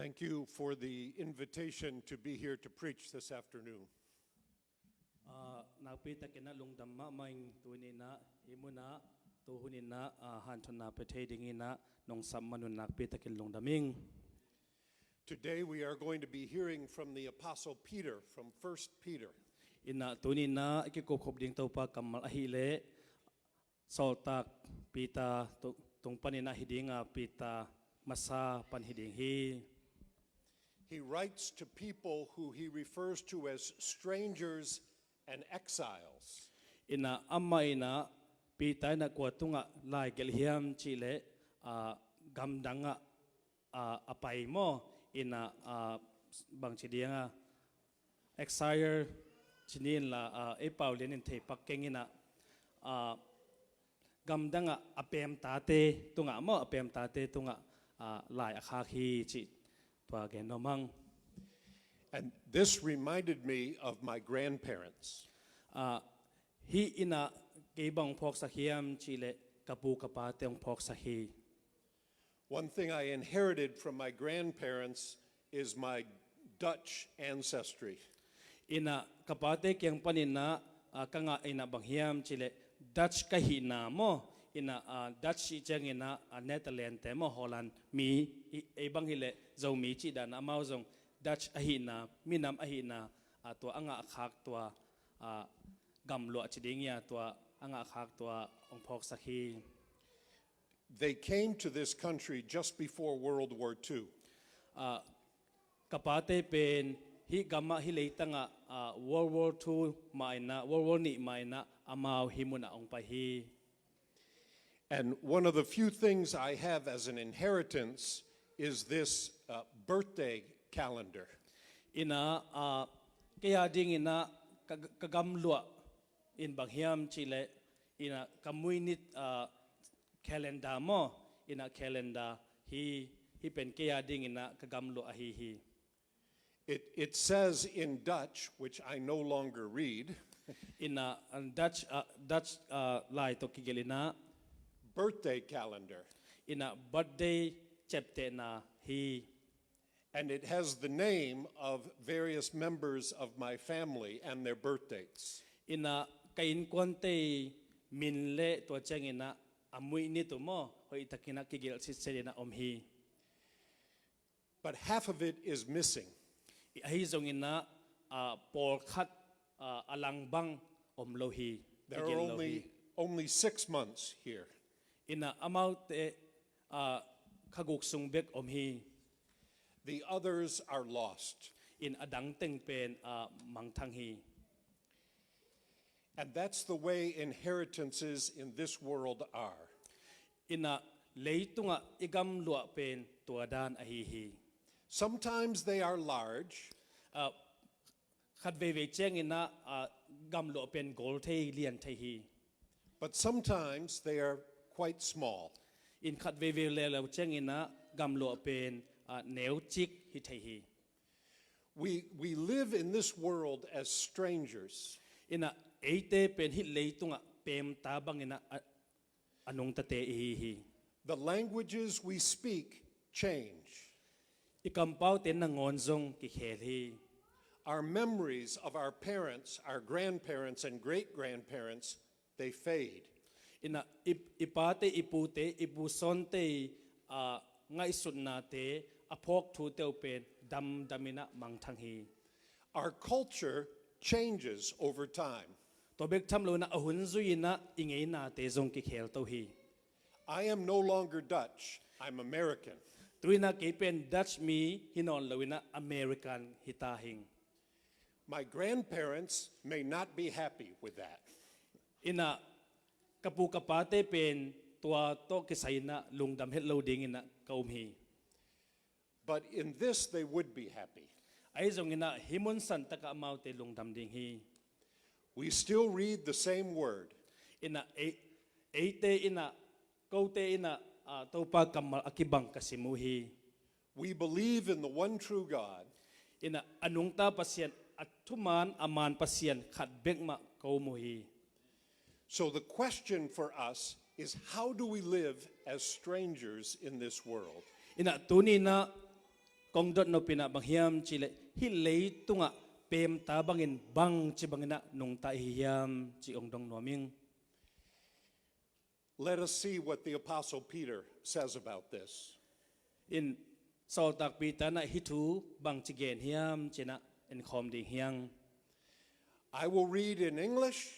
Thank you for the invitation to be here to preach this afternoon. Nakpita kina lungdamma maing tuinina himuna tuhunina hantuna petedingina nong sammanun nakpita kin lungdaming. Today we are going to be hearing from the Apostle Peter from 1 Peter. Ina tunina ikikokop ding taupa kamal ahile soltak pita tung panina hidinga pita masa panhiding hi. He writes to people who he refers to as strangers and exiles. Ina amma ina pita na kwatunga lai gelhiam chile gamdanga apay mo ina bang chidianga exile chinin la epaulen in te pakkengina gamdanga apem tate tunga mo apem tate tunga lai akhaki chi tua genomang. And this reminded me of my grandparents. Hi ina kibang phok sa hiam chile kapu kapate ang phok sa hi. One thing I inherited from my grandparents is my Dutch ancestry. Ina kapate kyang panina kanga ina banghiam chile Dutch kahina mo ina Dutch chang ina Netherlands mo Holland mi ibang hile zo mi chi dan amao zong Dutch ahina minam ahina tua anga akhak tua gamlo chidingya tua anga akhak tua ong phok sa hi. They came to this country just before World War II. Kapate pen hi gamma hi leitanga World War II maina World War ni maina amao himuna ong pahi. And one of the few things I have as an inheritance is this birthday calendar. Ina kaya ding ina kagamlua in Banghiam Chile ina kamuinit calendar mo ina calendar hi pen kaya ding ina kagamlo ahihi. It says in Dutch, which I no longer read, Ina Dutch lai to kigelina birthday calendar. ina birthday chapter na hi. And it has the name of various members of my family and their birthdays. Ina kain konte minle to chang ina amui nito mo ho itakina kigil sitselina omhi. But half of it is missing. Ahi zong ina por khat alangbang omlohi. There are only 6 months here. Ina amaute kaguk sungbek omhi. The others are lost. In adang teng pen mangtanghi. And that's the way inheritances in this world are. Ina leitunga igam lua pen tuadan ahihi. Sometimes they are large, Khat veve cheng ina gam lua pen gol thei lian thei hi. but sometimes they are quite small. In khat veve le lo cheng ina gam lua pen neu chik hi thei hi. We live in this world as strangers. Ina eite pen hi leitunga pem tabang ina anong tate hi. The languages we speak change. Ikampaw ten na ngonzong ki khel hi. Our memories of our parents, our grandparents, and great-grandparents, they fade. Ina ipate ipute ipusonte ngai sunnate apok thu teu pen damina mangthanghi. Our culture changes over time. Tobek thamlo na ahun zuina ingei na te zong ki khel to hi. I am no longer Dutch, I'm American. Tuina ke pen Dutch mi hinon lawina American hitahing. My grandparents may not be happy with that. Ina kapu kapate pen tua to kisaina lungdam het loading ina kaumhi. But in this, they would be happy. Ay zong ina himun san taka amaute lungdam ding hi. We still read the same word. Ina eite ina kaute ina topa kamal akibang kasimuhi. We believe in the one true God. Ina anungta pasien atuman aman pasien khat bekma kaumuhi. So the question for us is, how do we live as strangers in this world? Ina tuni na kong dot no pina banghiam chile hi lei tunga pem ta bangin bang chi bangina nung ta hiam chi ong dong noming. Let us see what the Apostle Peter says about this. In Saul tak pita na hitu bang chi gen hiam china in khom ding hiang. I will read in English,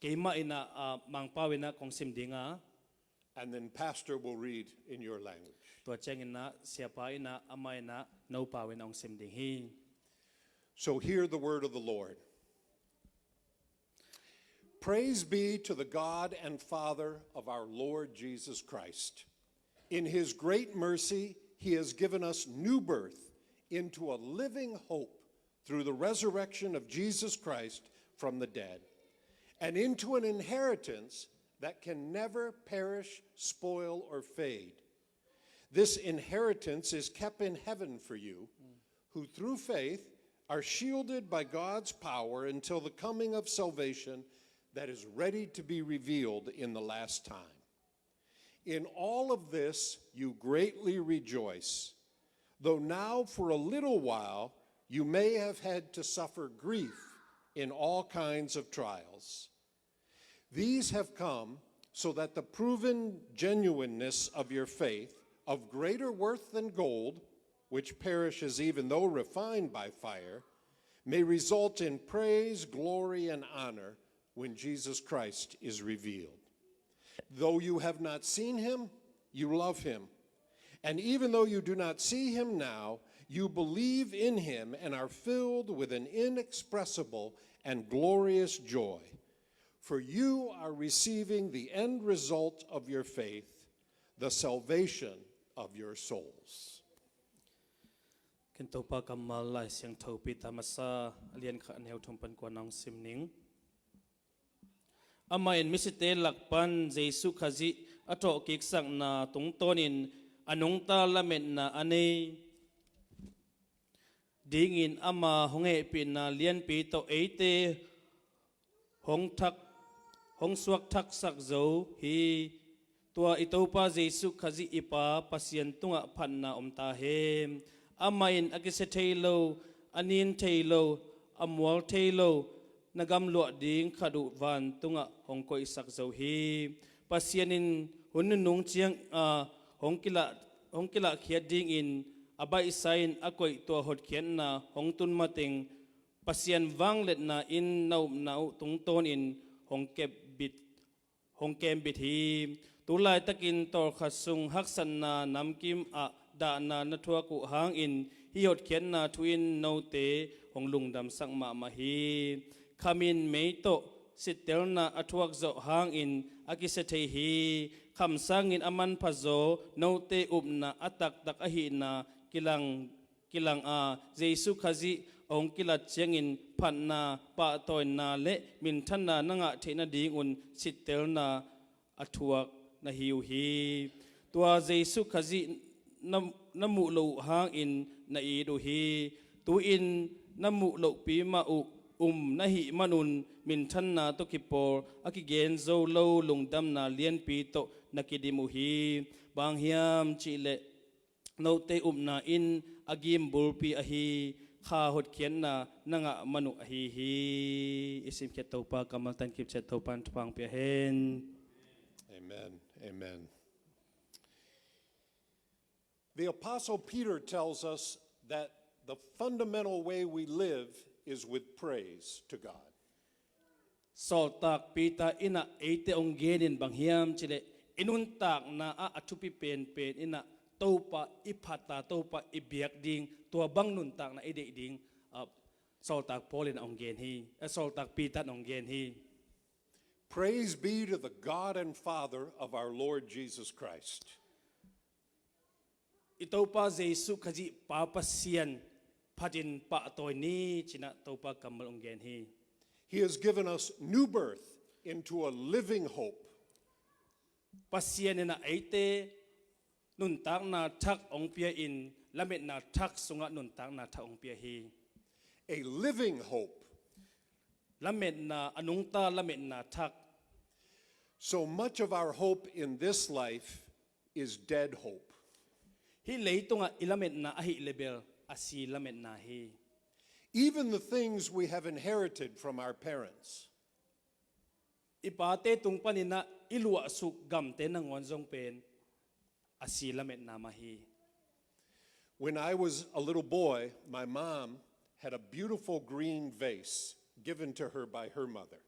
Keima ina mang pawina kong sim dinga and then Pastor will read in your language. tua cheng ina siapa ina ama ina no pawina ong sim ding hi. So hear the word of the Lord. Praise be to the God and Father of our Lord Jesus Christ. In his great mercy, he has given us new birth into a living hope through the resurrection of Jesus Christ from the dead, and into an inheritance that can never perish, spoil, or fade. This inheritance is kept in heaven for you, who through faith are shielded by God's power until the coming of salvation that is ready to be revealed in the last time. In all of this you greatly rejoice, though now for a little while you may have had to suffer grief in all kinds of trials. These have come so that the proven genuineness of your faith, of greater worth than gold, which perishes even though refined by fire, may result in praise, glory, and honor when Jesus Christ is revealed. Though you have not seen him, you love him. And even though you do not see him now, you believe in him and are filled with an inexpressible and glorious joy. For you are receiving the end result of your faith, the salvation of your souls. Kento pa kamal lai siang thau pi tamasa alian kha anheu thumpan ko nang simning. Ama in misite lakpan Jesu khazi ato kiksak na tungtonin anung ta lamet na ane dingin ama honge pi na lian pi to eite hong suak thak sak zo hi tua itopa Jesu khazi ipa pasien tunga phan na omta hem ama in akise thailo anin thailo amwal thailo nagam lo ding khadu van tunga hongko isak zo hi pasianin hunung chiang hongkila khiat ding in abai sain akoi to hot khian na hongtun mating pasian wanglet na in nau tungton in hongkem bit hi tulai takin tor khasung haksan na namkim a da na nathua ku hang in hi hot khian na thuin no te honglung dam sang ma ma hi khamin meito sitel na athuak zo hang in akisethei hi khamsang in aman phazo note upna atak tak ahi na kilang a Jesu khazi ong kilat chengin phanna pa toy na le min thanna nanga thena ding un sitel na athuak na hiu hi tua Jesu khazi namu lo hang in na i do hi tu in namu lo pi ma u nahi manun min thanna to kipor akigen zo lo lungdam na lian pi to nakidimu hi banghiam chile note na in agim bulpi ahi kha hot khian na nanga manu ahi hi isim khet topa kamal tan kip chet topan thpang pe hen. Amen. Amen. The Apostle Peter tells us that the fundamental way we live is with praise to God. Sol tak pita ina eite ongenin banghiam chile inun tak na a athupi pen ina topa ipata topa ibiak ding tua bang nun tak na ide ding sol tak polin ongen hi sol tak pita ongen hi. Praise be to the God and Father of our Lord Jesus Christ. Itopa Jesu khaji papasian Padin pa toy ni china topa kamal ongen hi. He has given us new birth into a living hope. Pasian na aite nun tak na thak ong pia in lamet na thak sunga nun tak na thak ong pia hi. A living hope. Lamet na anungta lamet na thak. So much of our hope in this life is dead hope. hi leitung a ilamet na ahi level asi lamet na hi Even the things we have inherited from our parents. ipate tung panina ilua su gamte nang onjong pen asi lamet na mahi When I was a little boy, my mom had a beautiful green vase given to her by her mother.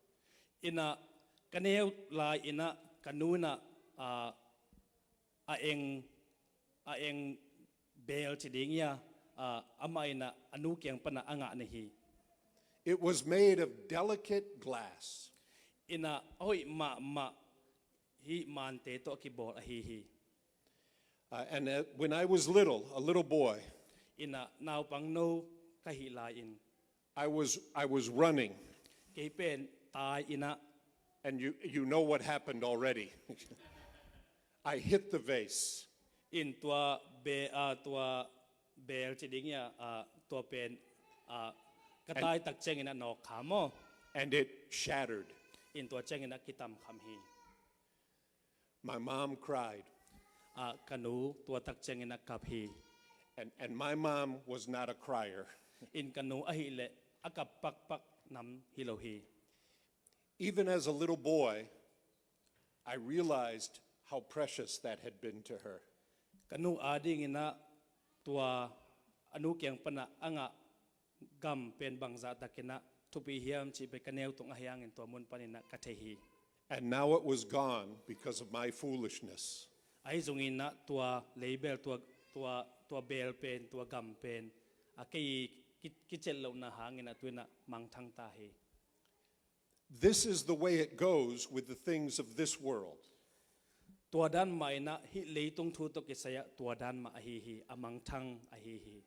ina kaneu la ina kanuna a eng bel tidingya ama ina anu kyang pana anga nahi It was made of delicate glass. ina hoi ma hi mante to kibol ahi And when I was little, a little boy, ina now pang no kahilain I was running, kay pen tai ina and you know what happened already. I hit the vase, in tua bel tidingya tua pen katay tak cheng ina no kamo and it shattered. in tua cheng ina kitam kham hi My mom cried, kanu tua tak cheng ina kap hi and my mom was not a crier. in kanu ahi le akap pak nam hilohi Even as a little boy, I realized how precious that had been to her. kanu ading ina tua anu kyang pana anga gam pen bangza takina tupi hiam chi be kaneu tung ahyang in tua mun panina kathehi And now it was gone because of my foolishness. ai zungin na tua label tua bel pen tua gam pen akai kichel lo na hangin na tuina mangthang ta hi This is the way it goes with the things of this world. tua dan mai na hi leitung thu to kisaya tua dan ma ahi hi amang thang ahi hi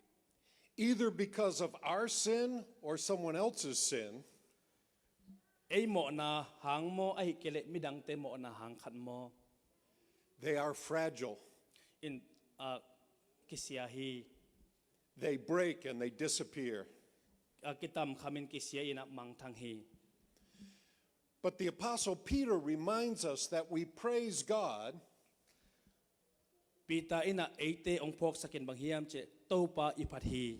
Either because of our sin or someone else's sin, ei mo na hang mo ahi kele midang te mo na hang khat mo they are fragile. in kisya hi They break and they disappear. kitam khamin kisya ina mang thang hi But the Apostle Peter reminds us that we praise God pita ina eite ong phok sakin bang hiam che topa iphat hi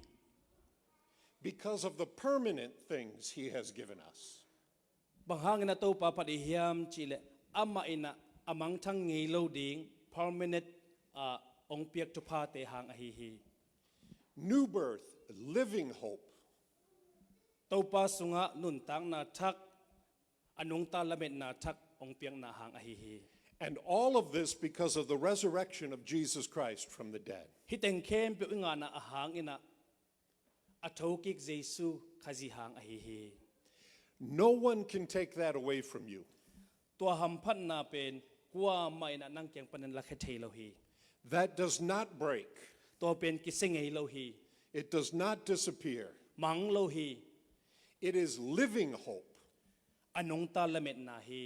because of the permanent things he has given us. bang hang na topa phat hiam chile ama ina amang thang ngei lo ding permanent ong piak tu pha te hang ahi hi New birth, living hope. topa sunga nun tang na thak anung ta lamet na thak ong piang na hang ahi hi And all of this because of the resurrection of Jesus Christ from the dead. hiteng kem pe nga na ahang ina athokik jesu khazi hang ahi hi No one can take that away from you. tua ham phat na pen kwa mai na nang kyang panan la khe thei lo hi That does not break. to pen ki sengei lo hi It does not disappear. mang lo hi It is living hope. anung ta lamet na hi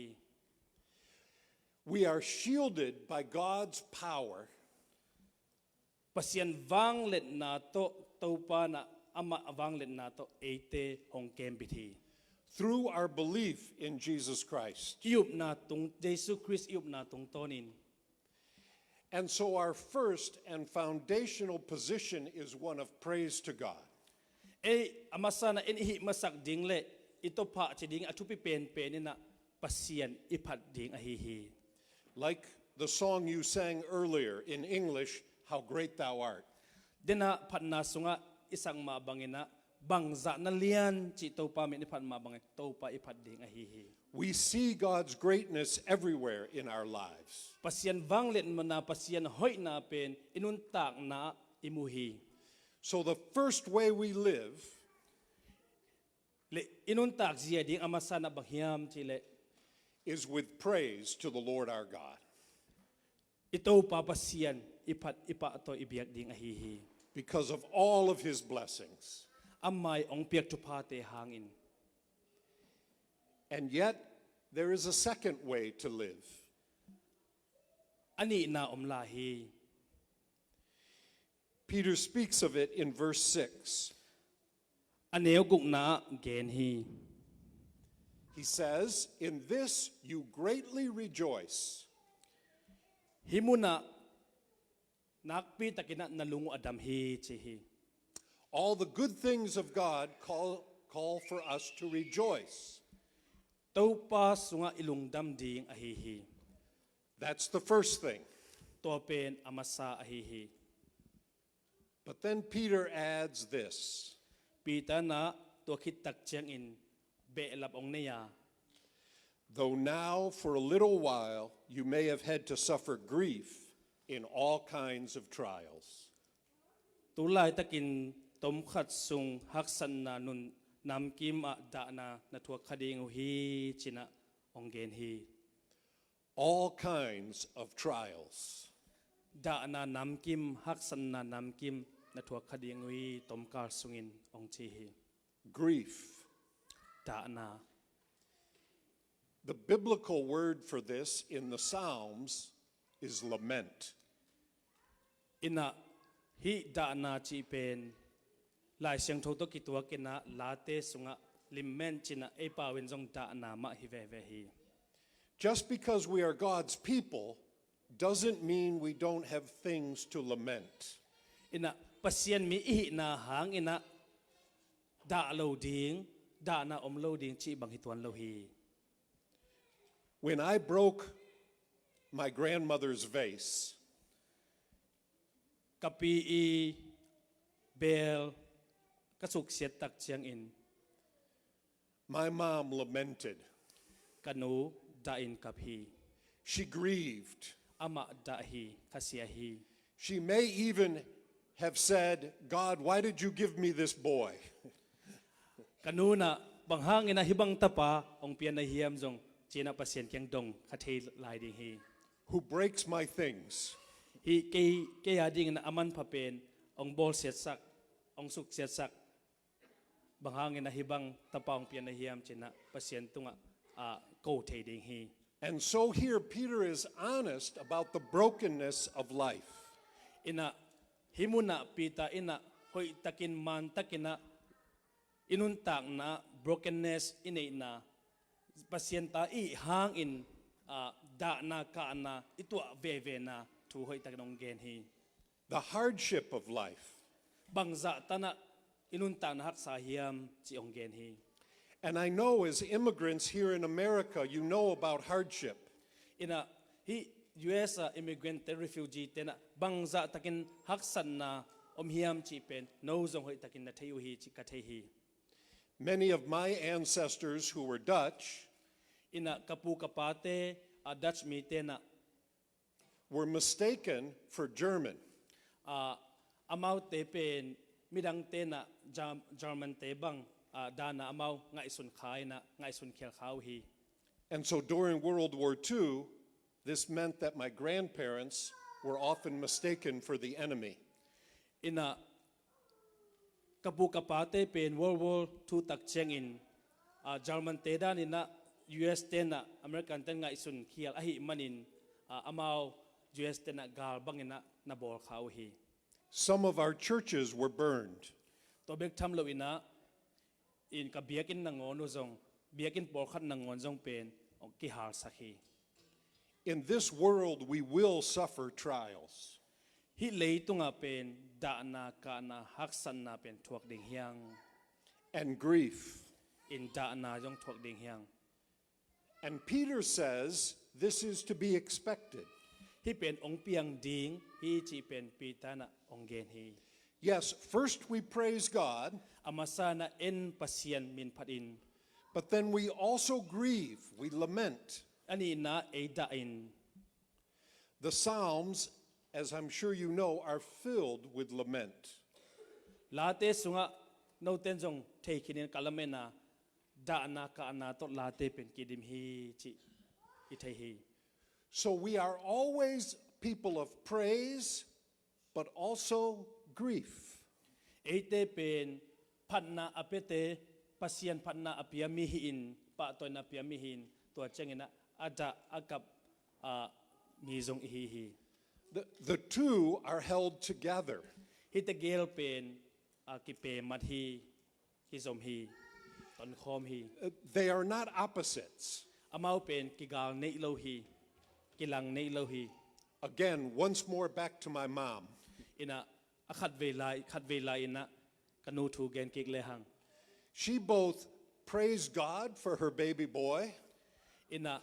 We are shielded by God's power pasian wang let na to topa na ama awang let na to eite hong kem bithi through our belief in Jesus Christ. kiyup na tung jesu christ yup na tung tonin And so our first and foundational position is one of praise to God. amasana en hi masak ding le ito pa chi ding atupi pen ina pasian iphat ding ahi hi Like the song you sang earlier in English, How Great Thou Art. dena phatna sunga isang mabangina bangza na lian chi to pa mi ni phat mabang to pa iphat ding ahi hi We see God's greatness everywhere in our lives. pasian wanglet mana pasian hoi na pen inun tak na imuhi So the first way we live le inun tak zia ding amasana baghiam chi le is with praise to the Lord our God. ito pa pasian iphat ipa to ibiak ding ahi hi Because of all of his blessings. amai ong piak tu pa te hangin And yet, there is a second way to live. ani na omlahi Peter speaks of it in verse 6. aneo guk na gen hi He says, In this you greatly rejoice, himuna นักปีตะกินะนลุงอดัมฮีจีฮี All the good things of God call for us to rejoice. ตัวป้าสุงะอิลุงดัมดิงอฮีฮี That's the first thing. ตัวเป็นอามาซาอฮีฮี But then Peter adds this. ปีตานะตัวคิดตักเจียงอินเบลับองเนีย Though now for a little while you may have had to suffer grief in all kinds of trials. ตุลายตะกินตมขัดสุงฮักสันนานุนนำกิมอะดานานาทัวคดีงฮีจินะองเกนฮี All kinds of trials. ดานานำกิมฮักสันนานำกิมนาทัวคดีงฮีตมการสุงินองจีฮี Grief. ดานา The biblical word for this in the Psalms is lament. อินะฮีดานาจีเป็นหลายเสียงโทตกิตัวกินะลาเตสุงะลิมเมนจินะเอปาเวนจงดานามะฮิเวเวฮี Just because we are God's people doesn't mean we don't have things to lament. อินะปัสยันมีอินาหางอินะดาโลดิงดานาอมโลดิงจีบังฮิตวันโลฮี When I broke my grandmother's vase, กับปีอีเบลกระสุกเสียตักเชียงอิน my mom lamented. กันนูดาอินกับฮี She grieved. อามาดาฮีคาเซียฮี She may even have said, God, why did you give me this boy? กันนูนะบางห้างอินะฮิบังตะปาองเปียนในเฮียมจงจีนะปัสยันเกียงดงคาเทลายดิงฮี Who breaks my things. ฮีเกยาดิงนะอามันพะเป็นองบอลเสียสักองสุกเสียสักบางห้างอินะฮิบังตะปาองเปียนในเฮียมจีนะปัสยันตุงะโกเทดิงฮี And so here Peter is honest about the brokenness of life. Ina himuna pita ina hoi takin man takina inuntang na brokenness ina pasyenta I hang in da na ka na itua veve na tu hoi takinong gen hi The hardship of life. bangza tana inuntang na hak sa hiam chi ong gen hi. And I know as immigrants here in America, you know about hardship. Ina hi US immigrant refugee tena bangza takin haksan na hiam chi pen no zong hoi takin na thayu hi chi ka thei hi. Many of my ancestors who were Dutch Ina kapu kapate Dutch mi tena were mistaken for German. Amaw te pen midang tena German te bang dana amaw nga isun khai na nga isun khel khaw hi. And so during World War II, this meant that my grandparents were often mistaken for the enemy. Ina kapu kapate pen World War II tak cheng in German te dan ina US tena American ten nga isun khial ahi manin amaw US tena gal bang ina na bol khaw hi. Some of our churches were burned. To bek tham lo ina in ka biakin nangon zong biakin por khat nangon zong pen ki har sakhi. In this world, we will suffer trials. Hi leitunga pen da na ka na haksan na pen thuak ding hiang And grief. in da na jong thuak ding hiang. And Peter says this is to be expected. Hi pen ong piang ding hi chi pen pita na ong gen hi. Yes, first we praise God, Amasana en pasien min padin but then we also grieve, we lament. ani na e da in. The Psalms, as I'm sure you know, are filled with lament. Late sunga no ten jong thei kinin kalamena da na ka na to late pen kidim hi chi I thei hi. So we are always people of praise, but also grief. Ete pen panna apete pasien panna apia mihin pa to na apia mihin to chengena ada akap mi jong hi hi. The two are held together. Hite gel pen ki pe mat hi ki zom hi ton khom hi. They are not opposites. Amau pen ki gal nei lo hi ki lang nei lo hi. Again, once more back to my mom. ina akhat velai ina kanu thu gen kik le hang She both praised God for her baby boy, ina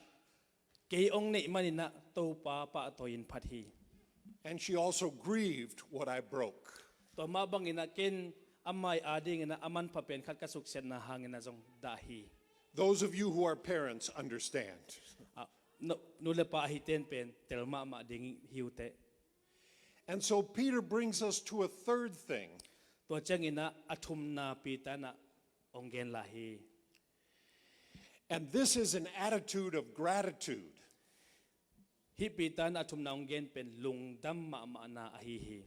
ke ong nei manina to pa toin phathi and she also grieved what I broke. to ma bang ina ken amai ading ina aman papen khat ka suk sen na hangina jong dahi Those of you who are parents understand. no le pa hi ten pen telma ma ding hiute And so Peter brings us to a third thing. to chang ina athum na pita na ongen lahi And this is an attitude of gratitude. hi pita na athum na ongen pen lungdam ma na ahi hi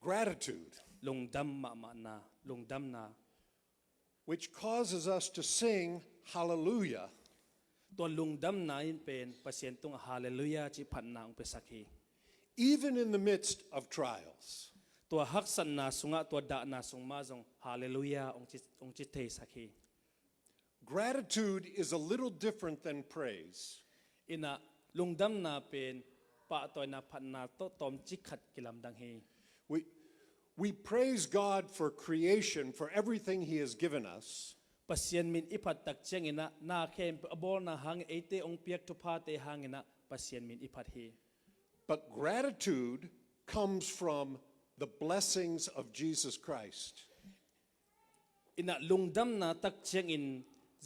Gratitude, lungdam ma na lungdam na which causes us to sing hallelujah to lungdam na in pen pasien tung hallelujah chi phan na ong pesakhi even in the midst of trials. to hak san na sunga to da na sung ma jong hallelujah ong chi thei sakhi Gratitude is a little different than praise. ina lungdam na pen pa to na phan na to tom chi khat kilam dang hi We praise God for creation, for everything He has given us. pasien min iphat tak cheng ina na khem abol na hang ate ong piak to pha te hang ina pasien min iphat hi But gratitude comes from the blessings of Jesus Christ. ina lungdam na tak cheng in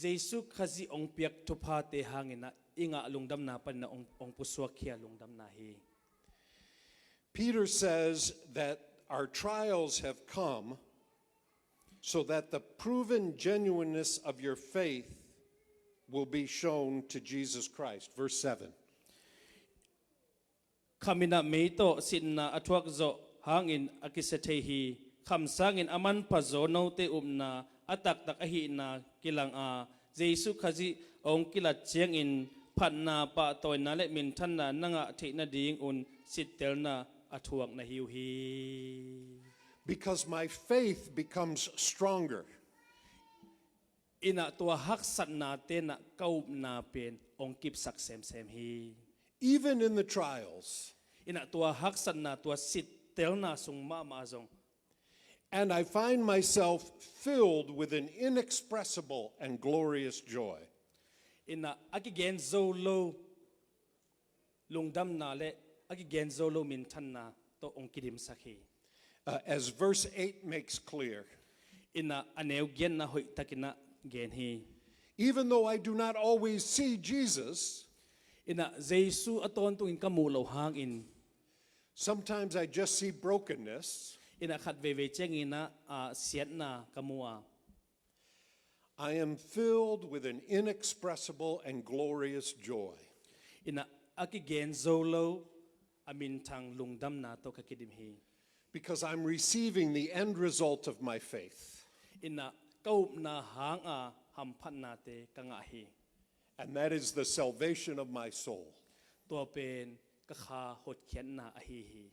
jesu khazi ong piak to pha te hang ina inga lungdam na pan na ong puswa khia lungdam na hi Peter says that our trials have come so that the proven genuineness of your faith will be shown to Jesus Christ. Verse 7. khamina meito sinna athuak zo hangin akisethei hi khamsangin aman pazo no te umna atak tak ahi na kilang a jesu khazi ong kilat cheng in phanna pa toina le min thanna nanga theina ding un sitel na athuak na hiu hi Because my faith becomes stronger. ina tua hak sat na te na kaup na pen ong kip sak sem hi Even in the trials. ina tua hak sat na tua sitel na sung ma zong And I find myself filled with an inexpressible and glorious joy. ina akigen zo lo lungdam na le akigen zo lo min than na to ong kidim sakhi As verse 8 makes clear, ina aneu gen na hoi takina gen hi even though I do not always see Jesus, ina jesu aton tu in kamu lo hang in sometimes I just see brokenness, ina khat ve cheng ina siat na kamua I am filled with an inexpressible and glorious joy. ina akigen zo lo amin thang lungdam na to kakidim hi Because I'm receiving the end result of my faith. ina kaup na hang a ham phan na te kanga hi And that is the salvation of my soul. to pen ka kha hot khian na a hi hi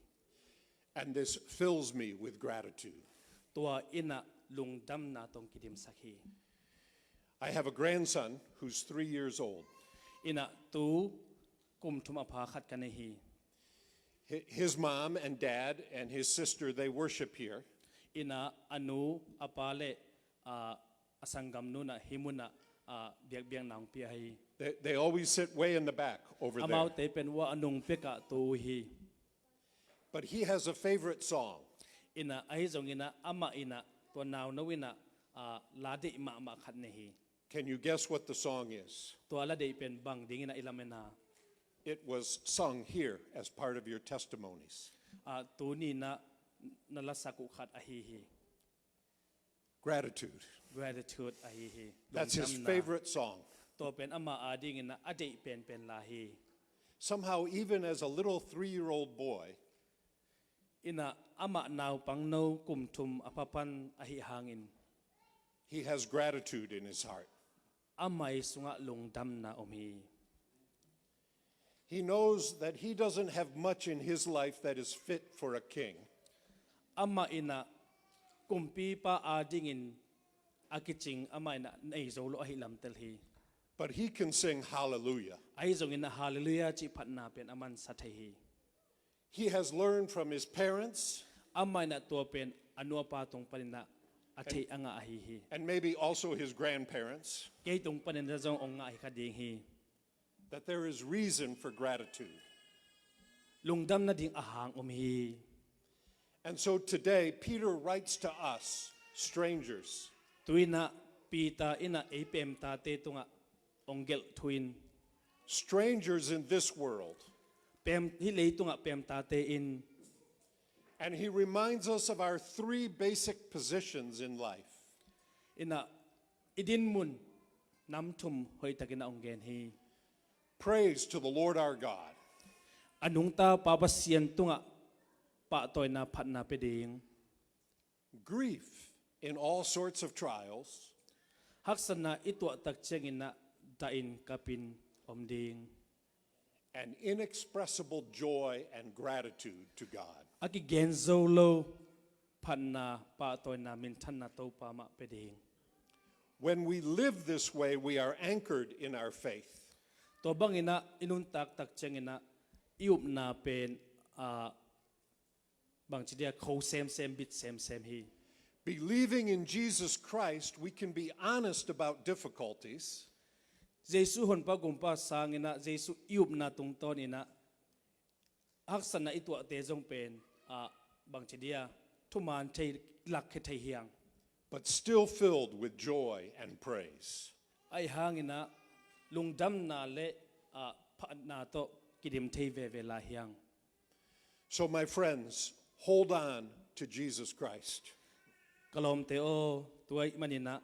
And this fills me with gratitude. tua ina lungdam na tong kidim sakhi I have a grandson who's 3 years old. ina tu kum thum apha khat kan hi His mom and dad and his sister, they worship here. ina anu apale asangam nu na himuna biak biang nang pi hi They always sit way in the back over amau there. te pen wa anung peka tu hi But he has a favorite song. ina ai zong ina ama ina to naw no ina la de ma khat ne hi Can you guess what the song is? to ala de pen bang ding ina ilamena It was sung here as part of your testimonies. tu ni na la saku khat a hi hi Gratitude. gratitude a hi hi That's his Lungdam na. favorite song. to pen ama ading ina ade pen la hi Somehow, even as a little 3-year-old boy, ina ama naw pang no kum thum apapan a hi hangin he has gratitude in his heart. amai sunga lungdam na hi He knows that he doesn't have much in his life that is fit for a king. ama ina kumpi pa adingin akiching ama ina nei zolo a hi lam tel hi But he can sing hallelujah. ai zong ina hallelujah chi phatna pen aman sathai hi He has learned from his parents amay na to pen anua pa tong panina athi anga ahi and maybe also his grandparents kay tong panina jong ong nga kading hi that there is reason for gratitude. lungdam na ding ahang hi. And so today, Peter writes to us, strangers, Tuina pita ina apem tate tunga onggel tuin strangers in this world. pem hilay tunga pem tate in And he reminds us of our three basic positions in life. ina idin mun namtum hoy takina onggen hi Praise to the Lord our God. anung ta papasyan tunga pa toy na phat na peding Grief in all sorts of trials. haksana itwa tak chengina dain kapin omding And inexpressible joy and gratitude to God. aki genzo lo phanna pa toy na min than na to pa ma peding When we live this way, we are anchored in our faith. to bangina inun tak tak chengina iup na pen bang chidia kho sem bit sem hi Believing in Jesus Christ, we can be honest about difficulties, Jesu hon pa gumpa sangina Jesu iup na tung ton ina haksana itwa te jong pen bang chidia thuman thei lak khe thei hiang but still filled with joy and praise. ai hangina lungdam na le pha na to kidim thei ve la hiang So, my friends, hold on to Jesus Christ. kalom te o tuai manina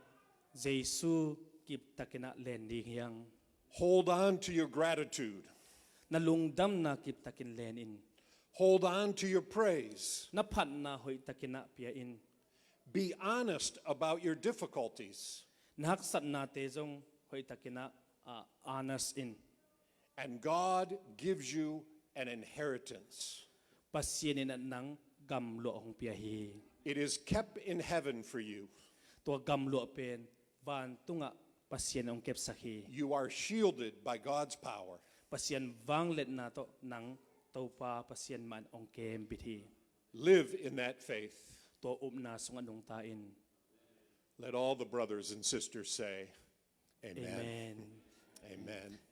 Jesu kip takina len ding hiang Hold on to your gratitude. na lungdam na kip takin len in Hold on to your praise. na phat na hoi takina pia in Be honest about your difficulties. na haksat na te jong hoi takina honest in And God gives you an inheritance. pasienin at nang gam lo ong pia hi It is kept in heaven for you. to gam lo pen van tunga pasien ong kep sakhi You are shielded by God's power. pasien wang let na to nang to pa pasien man ong kem bithi Live in that faith. to na sung anong tain Let all the brothers and sisters say, Amen. amen Amen.